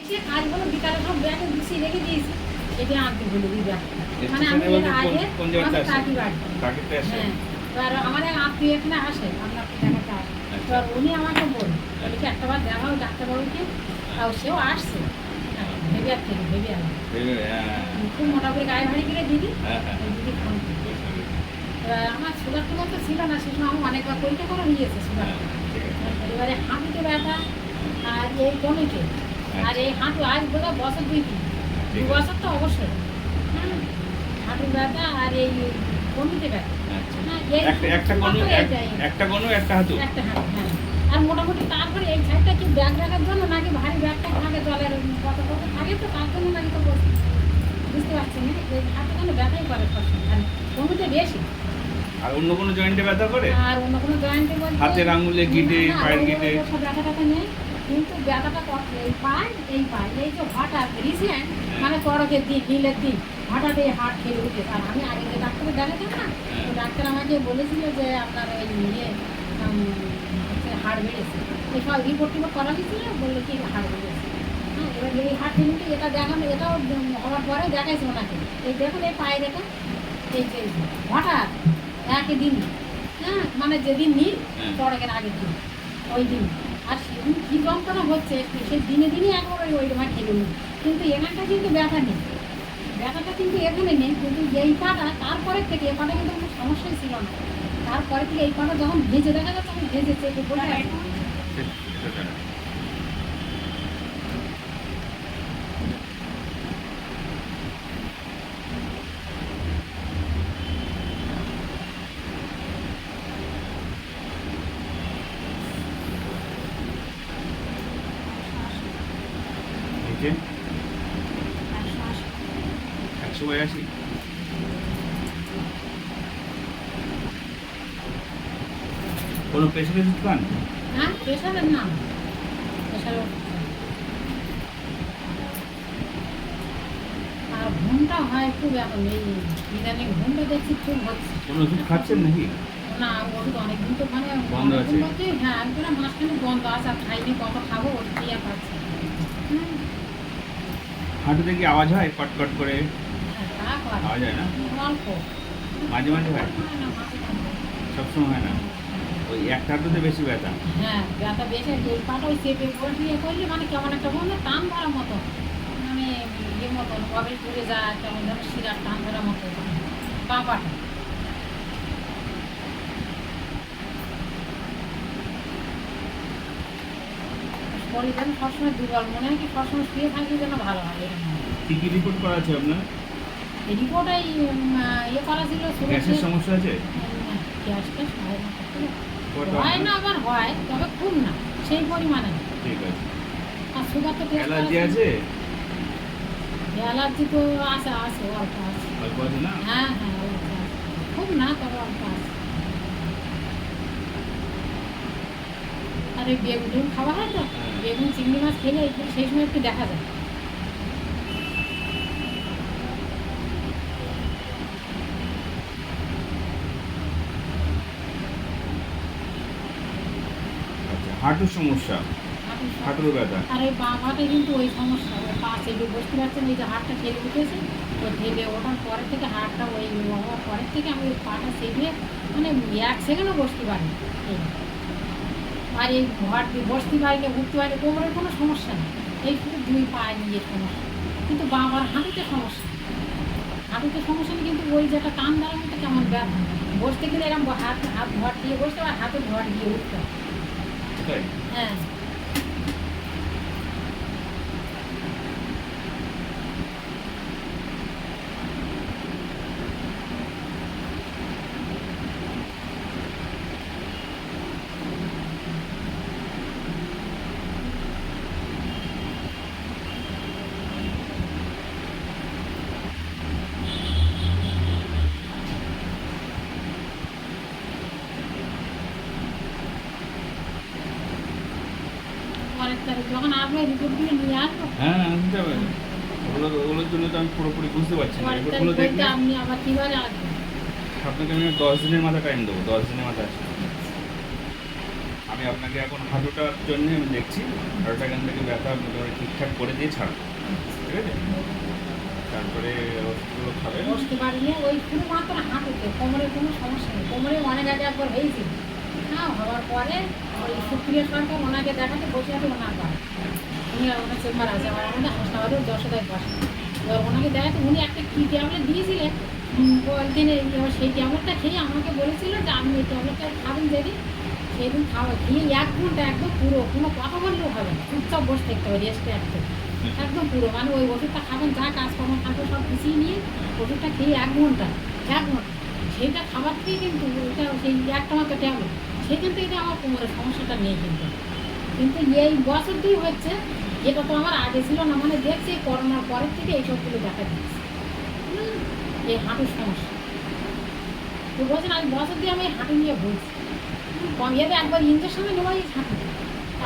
এসে কাজ হলো বিকালে সব ব্যাগে গুছিয়ে রেখে দিয়েছি। এটা আনতে ভুলে দিই ব্যাগটা। মানে আমি এর আগে আমাদের কাকি বাড়ি। হ্যাঁ, এবার আমার এক আত্মীয় এখানে আসে, আপনাকে দেখাতে আসে। এবার উনি আমাকে বলল, বলে কি একটা বার দেখাও ডাক্তারবাবুকে। আর সেও আসছে ভেবিয়ার থেকে, ভেবিয়ার খুব মোটা করে গায়ে ভারী করে দিদি দিদি ফোন করে। এবার আমার সুগার টুগার তো ছিল না, সে সময় আমি অনেকবার পরীক্ষা করে নিয়েছে সুগার। এবারে হাঁটুতে ব্যথা আর এই কমিতে আর এই হাঁটু আজ বোধ বছর 2 বছর তো অবশ্যই। হাঁটু ব্যথা আর এই কমিতে ব্যথা। একটা হাঁটু, হ্যাঁ। আর মোটামুটি তারপরে এই সাইডটা কি ব্যাগ রাখার জন্য নাকি ভারী ব্যাগটা থাকে, জলের কত কত থাকে তো তার জন্য নাকি তো বুঝতে পারছি না। এই হাঁটু যেন ব্যথাই করে সবসময়, আর কমিতে বেশি। আর অন্য কোনো জয়েন্টে ব্যথা করে? আর অন্য কোনো জয়েন্টে বলতে হাতের আঙ্গুলে, গিটে, পায়ের গিটে সব ব্যথা টাথা নেই, কিন্তু ব্যথাটা এই পায় এই যে হঠাৎ রিসেন্ট মানে চড়কের দিন নীলের দিন হঠাৎ এই হাট খেলে উঠে। আর আমি আগে যে ডাক্তারে দেখাতাম না, তো ডাক্তার আমাকে বলেছিল যে আপনার ওই ইয়ে হাড় বেড়েছে। এসব রিপোর্ট টিপোর্ট করা হয়েছিল, বললো কি হাড় বেড়েছে। হ্যাঁ, এবার এই হাট খেলুটি এটা দেখানো, এটাও হওয়ার পরে দেখাইছে ওনাকে। এই দেখুন এই পায়ের এটা এই যে হঠাৎ একই দিন, হ্যাঁ, মানে যেদিন নীল চড়কের আগের দিন ওই দিন। আর সেদিন কী যন্ত্রণা হচ্ছে সেই দিনে দিনই একবার ওই রকম খেলে নিই। কিন্তু এখানটা কিন্তু ব্যথা নেই, ব্যথাটা কিন্তু এখানে নেই। কিন্তু এই পাটা তারপরে থেকে এ পাটা কিন্তু কোনো সমস্যাই ছিল না। তারপরে থেকে এই পাটা যখন ভেজে দেখা যাচ্ছে, আমি ভেজেছে একটু বলে নিচে 182। কোনো প্রেশারের ওষুধ খান? হ্যাঁ, প্রেশারের নাম প্রেশারের। আর ঘুমটা হয় খুব, এখন এই ইদানিং ঘুমটা দেখছি খুব হচ্ছে। কোনো ওষুধ খাচ্ছেন নাকি? না, ওষুধ অনেকদিন তো মানে বন্ধ আছে? হ্যাঁ, একদিন মাঝখানে বন্ধ আছে। আর খাইনি, কত খাবো ওষুধ দিয়ে পাচ্ছি। হাঁটুতে কি আওয়াজ হয় কটকট করে? হ্যাঁ, তা আওয়াজ হয় না? অল্প মাঝে মাঝে হয়, সবসময় হয় না। ওই একটা হাঁটুতে বেশি ব্যথা? হ্যাঁ, ব্যথা বেশি। এই পাটা ওই চেপে পড়ে দিয়ে করলে মানে কেমন একটা বললে টান ধরার মতো, মানে ইয়ের মতন কবে পড়ে যায়, কেমন যেন শিরার টান ধরার মতো বাঁ পাটা। শরীর যেন সবসময় দুর্বল মনে হয়, কি সবসময় শুয়ে থাকলে যেন ভালো হয় এরকম। কি কি রিপোর্ট করা আছে আপনার? এই রিপোর্টে ইয়ে করা ছিল, গ্যাসের সমস্যা আছে? গ্যাসটা হয় না, আবার হয় তবে খুব না, সেই পরিমাণে। ঠিক আছে। আর সুগার তো অ্যালার্জি আছে? অ্যালার্জি তো আছে, অল্প আছে। অল্প আছে না? হ্যাঁ হ্যাঁ, অল্প আছে, খুব না তবে অল্প আছে। আর এই বেগুন খাওয়া হয় তো, বেগুন চিংড়ি মাছ খেলে সেই সময় একটু দেখা যায়। হাঁটুর সমস্যা, হাঁটুর ব্যথা। আর এই বাঁ হাতে কিন্তু ওই সমস্যা, ওই পা চেপে বসতে পারছেন, এই যে হাতটা ঠেলে উঠেছে, ওই ঠেলে ওঠার পরের থেকে হাতটা ওই হওয়ার পরের থেকে আমি ওই পাটা চেপে মানে 1 সেকেন্ডও বসতে পারি। আর এই ঘর দিয়ে বসতে পারিনি, উঠতে পারিনি, কোমরের কোনো সমস্যা নেই, এই শুধু 2 পায়ে নিয়ে সমস্যা। কিন্তু বাবার হাঁটুতে সমস্যা, হাঁটুতে সমস্যা নেই, কিন্তু ওই যেটা টান দেওয়ার মতো কেমন ব্যথা। বসতে গেলে এরকম হাত ঘর দিয়ে বসতে আর হাতে ঘর দিয়ে উঠতে হয়। হ্যাঁ, পরের তারিখ যখন আসবে রিপোর্টগুলো নিয়ে আসবো। হ্যাঁ, আনতে হবে। ওগুলোর জন্য তো আমি পুরোপুরি বুঝতে পারছি না। পরের রিপোর্টগুলো তারিখ দেখলে আপনি আবার কীভাবে আসবেন? আপনাকে আমি 10 দিনের মাথা টাইম দেবো, 10 দিনের মাথা আসবে। আমি আপনাকে এখন হাঁটুটার জন্য আমি দেখছি, হাঁটুটা এখান থেকে ব্যথা মোটামুটি ঠিকঠাক করে দিয়ে ছাড়বো, ঠিক আছে? তারপরে ওষুধগুলো খাবে। বসতে পারিনি, ওই শুধুমাত্র হাঁটুতে, কোমরে কোনো সমস্যা নেই। কোমরে অনেক আগে একবার হয়েছিল, হ্যাঁ, হওয়ার পরে ওই সুপ্রিয়া সরকার ওনাকে দেখাতে বসে আছে ওনার বাড়ি, উনি ওনার চেম্বার আছে আমার আমাদের হাসপাতালের যশোদায় বসে। এবার ওনাকে দেখাতে উনি একটা কী ট্যাবলেট দিয়েছিলেন, বলতেন এবার সেই ট্যাবলেটটা খেয়ে আমাকে বলেছিল যে আপনি এই ট্যাবলেটটা খাবেন যেদিন, সেদিন খাওয়া খেয়ে 1 ঘন্টা একদম পুরো কোনো কথা বললেও হবে না, চুপচাপ বসে থাকতে হবে, রেস্টে একদম পুরো, মানে ওই ওষুধটা খাবেন, যা কাজকর্ম থাকবে সব পিছিয়ে নিয়ে ওষুধটা খেয়ে 1 ঘন্টা, 1 ঘন্টা সেইটা খাবার থেকে কিন্তু ওইটা সেই একটা মাত্র ট্যাবলেট, সেখান থেকে আমার কোমরের সমস্যাটা নেই। কিন্তু কিন্তু এই বছর 2 হচ্ছে, এটা তো আমার আগে ছিল না, মানে দেখছি করোনার পরের থেকে এইসবগুলো দেখা দিচ্ছে, এই হাঁটুর সমস্যা। তো বলছেন আমি বছর দিয়ে আমি হাঁটু নিয়ে বলছি, কম যাবে একবার ইঞ্জেকশনে নেওয়াই হাঁটু,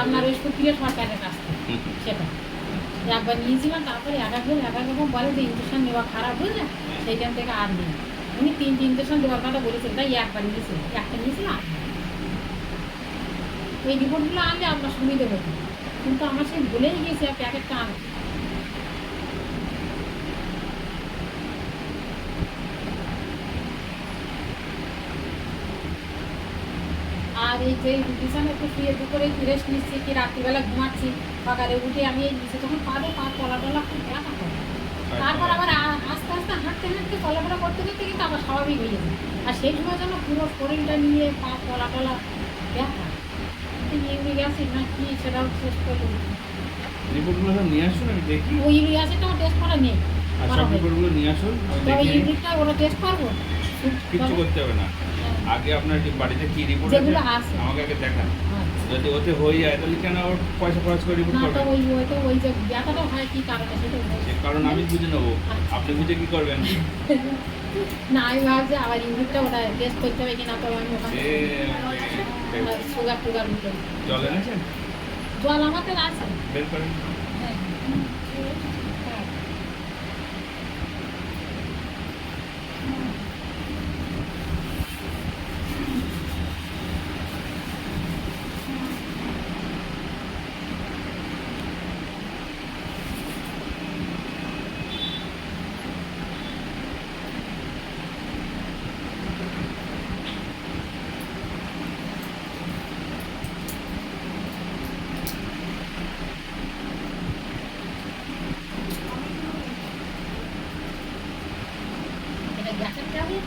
আপনার ওই সুপ্রিয়া সরকারের কাছ থেকে সেটা একবার নিয়েছিলাম, তারপরে এক একজন বলে যে ইঞ্জেকশন নেওয়া খারাপ বুঝলে, সেইখান থেকে আর নেই। উনি 3টে ইঞ্জেকশন দেওয়ার কথা বলেছিলেন, তাই একবার নিয়েছিল, একটা নিয়েছিল আর নেই। এই রিপোর্টগুলো আনলে আপনার সুবিধে হতো, কিন্তু আমার সেই ভুলেই গিয়েছি আর প্যাকেটটা আন। আর এই যে বিছানা একটু শুয়ে দুপুরে একটু রেস্ট নিচ্ছি, কি রাত্রিবেলা ঘুমাচ্ছি, সকালে উঠে আমি এই নিচে যখন পা তলা টলা খুব ব্যথা করে, তারপর আবার আস্তে আস্তে হাঁটতে হাঁটতে চলাফেরা করতে করতে কিন্তু আবার স্বাভাবিক হয়ে যাবে। আর সেই সময় যেন পুরো শরীরটা নিয়ে পা তলা টলা ব্যথা, ইউরিক অ্যাসিড না কি সেটাও শেষ করে রিপোর্টগুলো সব নিয়ে আসুন, আমি দেখি। ওই ইউরিক অ্যাসিডটাও টেস্ট করা নেই, আর সব রিপোর্টগুলো নিয়ে আসুন, আমি তবে দেখি। ইউরিকটা ওরা টেস্ট করবো, কিচ্ছু করতে হবে না, আগে আপনার যে বাড়িতে কি রিপোর্ট যেগুলো আছে আছে আমাকে আগে দেখান। আচ্ছা। যদি ওতে হয়ে যায় তাহলে কেন ওর পয়সা খরচ করে রিপোর্ট না তো করবেন? ওই যে ব্যথাটা হয় কি কারণে সেটা সে কারণ আমি বুঝে নেবো, আপনি বুঝে কি করবেন? না আমি ভাবছি আবার ইউরিকটা ওটা টেস্ট করতে হবে কিনা, তো আমি ওখানে সুগার টুগার উঠে জল এনেছেন? জল আমাদের আছে। বের করেন। হ্যাঁ। এটা গ্যাসের ট্যাবলেট।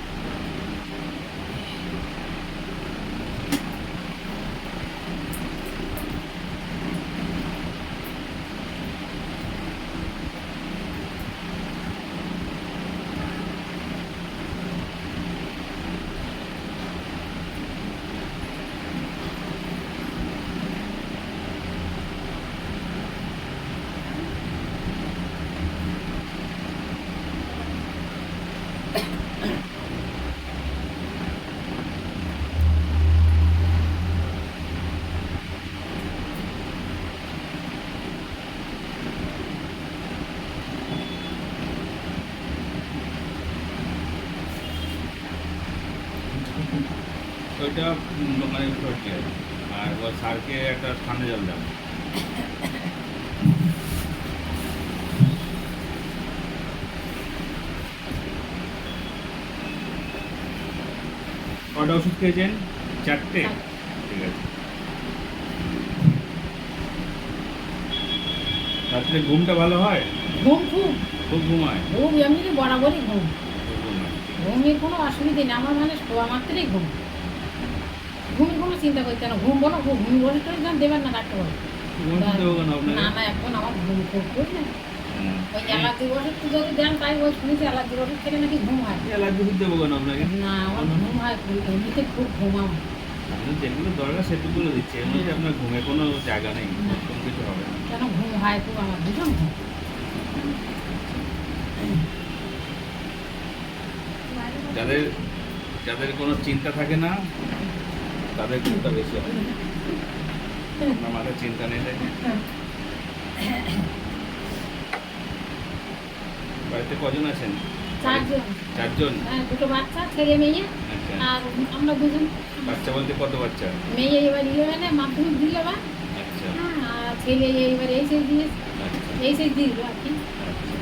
ওইটা দোকানে ভর্তি আছে, আর ওর স্যারকে একটা ঠান্ডা জল দেন। কটা ওষুধ খেয়েছেন? 4টে? ঠিক আছে। রাত্রে ঘুমটা ভালো হয়? ঘুম খুব খুব ঘুমায়? ঘুম এমনি বরাবরই ঘুম, খুব ঘুমায়। ঘুমের কোনো অসুবিধে নেই, আমার মানে শোয়া মাত্রই ঘুম, ঘুমের কোনো চিন্তা করতে না। ঘুম বলো ঘুম বলে তো দেবেন না ডাক্তার বলে, ঘুমাতে দেবো কেন আপনাকে? না না এখন আমার ঘুম খুব বুঝলেন, হুম। ওই অ্যালার্জির ওষুধ যদি দেন তাই ওই শুনেছি অ্যালার্জির ওষুধ খেলে নাকি ঘুম হয়। অ্যালার্জি ওষুধ দেবো কেন আপনাকে? না আমার ঘুম হয় খুব, এমনিতে খুব ঘুম আমার। আপনি যেগুলো দরকার সেগুলো দিচ্ছে, এর মধ্যে আপনার ঘুমের কোনো জায়গা নেই, কোনো কিছু হবে না। কেন ঘুম হয় খুব আমার, ভীষণ ঘুম। যাদের যাদের কোনো চিন্তা থাকে না তাদের ঘুমটা বেশি হয়। আপনার মাথায় চিন্তা নেই তাই না? বাড়িতে কজন আছেন? চারজন। চারজন? হ্যাঁ, দুটো বাচ্চা, ছেলে মেয়ে, আচ্ছা। আর আমরা দুজন। বাচ্চা বলতে কত বাচ্চা? মেয়ে এবার 11 মাধ্যমিক দিল বা, আচ্ছা হ্যাঁ, আর ছেলে এবার এইচএস দিয়েছে, আচ্ছা এইচএস দিল আর কি। আচ্ছা।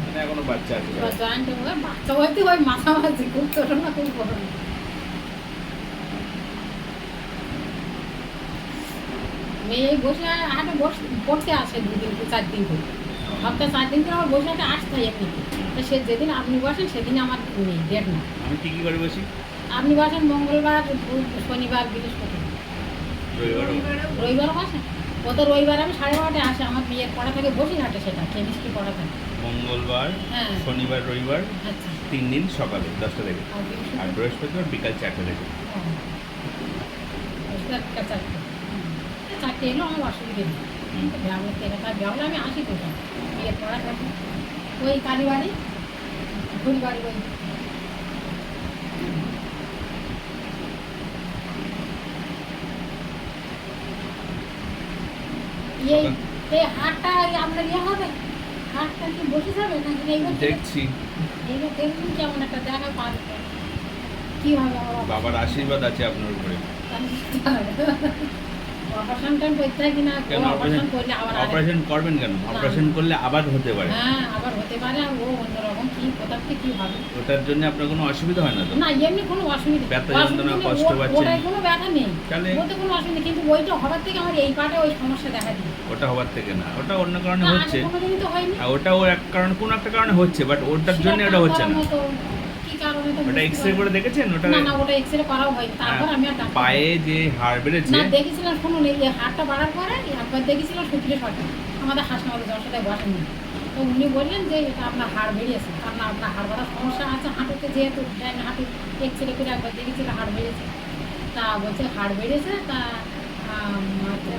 মানে এখনো বাচ্চা আছে এবার জয়েন্ট বাচ্চা বলতে ওই মাঝামাঝি, খুব ছোট না খুব বড় না। মেয়ে বসে হাটে পড়তে আসে 2 দিন 4 দিন করে, সপ্তাহে 4 দিন করে আমার বসে হাটে আসতে হয় এমনিতে। তো সে যেদিন আপনি বসেন সেদিন আমার নেই, ডেট না। আমি কি করে বসি? আপনি বসেন মঙ্গলবার, বুধ, শনিবার, বৃহস্পতিবার, রবিবারও বসেন। ও তো রবিবার আমি 12:30টায় আসে, আমার বিয়ের পড়া থাকে বসিরহাটে, সেটা কেমিস্ট্রি পড়া থাকে। মঙ্গলবার, হ্যাঁ। শনিবার, রবিবার, আচ্ছা। 3 দিন সকালে 10টা থেকে, আর আর বৃহস্পতিবার বিকাল 4টা থেকে। চারটে এলো আমার অসুবিধে নেই। গ্রামের থেকে তার গ্রামে আমি আসি কোথাও বিয়ের পড়া থাকে ওই কালীবাড়ি, ফুলবাড়ি, ওই এই এই হাটটা আপনার ইয়ে হবে, হাটটা কি বসে যাবে নাকি এইবার দেখছি এইবার দেখুন কেমন একটা দেখা পাবে, কি হবে বাবার আশীর্বাদ আছে আপনার উপরে। অপারেশনটা করতে হয় কিনা, কেন অপারেশন করলে আবার অপারেশন করবেন কেন? অপারেশন করলে আবার হতে পারে। হ্যাঁ, আবার হতে পারে, আর ও অন্যরকম কি কোথা থেকে কি হবে। ওটার জন্য আপনার কোনো অসুবিধা হয় না তো? না, এমনি কোনো অসুবিধা ব্যথা অসুবিধা যন্ত্রণা, নেই, কষ্ট পাচ্ছেন? ওটাই কোনো ব্যথা নেই, তাহলে ওতে কোনো অসুবিধা নেই, কিন্তু ওইটা হবার থেকে আমার এই পাটে ওই সমস্যা দেখা দিই। ওটা হবার থেকে না, ওটা অন্য কারণে না, হচ্ছে। আগে কোনোদিনই তো হয়নি। আর ওটাও এক কারণ, কোন একটা কারণে হচ্ছে, বাট ওটার জন্য ওটা হচ্ছে না। কি কারণে তো ওটা বুঝতে এক্সরে পারছি করে দেখেছেন? ওটা না, না, ওটা এক্সরে করাও হয়নি, তারপর আমি আর ডাক্তার পায়ে যে হাড় বেড়েছে। না দেখেছিলাম, শুনুন, এই হাড়টা বাড়ার পরে একবার দেখেছিলাম সুতিরে সরকার, আমাদের হাসপাতালে যশোদায় বসেননি। তো উনি বললেন যে এটা আপনার হাড় বেরিয়েছে, কারণ আপনার হাড় বাড়ার সমস্যা আছে হাঁটুতে, যেহেতু হাঁটু এক্সরে করে একবার দেখেছিল হাড় বেড়েছে। তা বলছে হাড় বেড়েছে, তা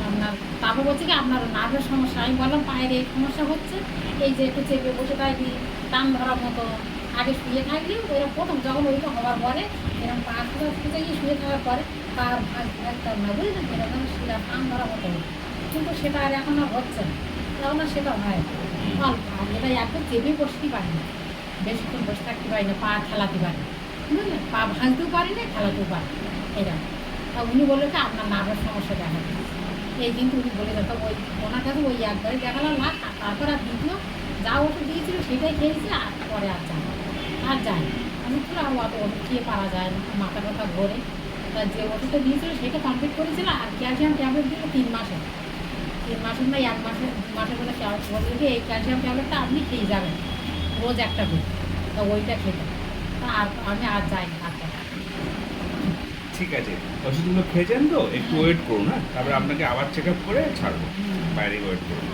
আপনার তারপর বলছে কি আপনার নার্ভের সমস্যা। আমি বললাম পায়ের এই সমস্যা হচ্ছে, এই যে একটু চেপে বসে থাকি, টান ধরার মতো, আগে শুয়ে থাকলে ওইরকম প্রথম যখন ওইটা হওয়ার পরে এরকম পা ফুটে গিয়ে শুয়ে থাকার পরে পা ভাঙতাম না, বুঝলেন, এরকম শিলা টান ধরার মতো হতো। কিন্তু সেটা আর এখন আর হচ্ছে না, এখন আর সেটা হয় না। অল্প আর এটা একদম চেপে বসতেই পারি না, বেশিক্ষণ বসে থাকতে পারি না, পা খেলাতে পারি না, বুঝলেন, পা ভাঙতেও পারি না, খেলাতেও পারি না, এরকম। তা উনি বললো কি আপনার নার্ভের সমস্যা দেখা দিচ্ছে, এই কিন্তু উনি বলে যেত ওই ওনার কাছে ওই একবারই দেখালাম না, তারপর আর দ্বিতীয় যা ওষুধ দিয়েছিল সেটাই খেয়েছি, আর পরে আর যাই আর যাই আমি তো আর অত ওষুধ খেয়ে পারা যায় না, মাথা ব্যথা ঘোরে। তা যে ওষুধটা দিয়েছিল সেটা কমপ্লিট করেছিল, আর ক্যালসিয়াম ট্যাবলেট দিল 3 মাসে, 3 মাসের না 1 মাসে, 2 মাসের বলে বললো যে এই ক্যালসিয়াম ট্যাবলেটটা আপনি খেয়ে যাবেন রোজ একটা করে। তা ওইটা খেতে, তা আর আমি আর যাই না ডাক্তার। ঠিক আছে, ওষুধগুলো খেয়েছেন তো, একটু ওয়েট করুন, হ্যাঁ, তারপরে আপনাকে আবার চেক আপ করে ছাড়বো, বাইরে ওয়েট করুন।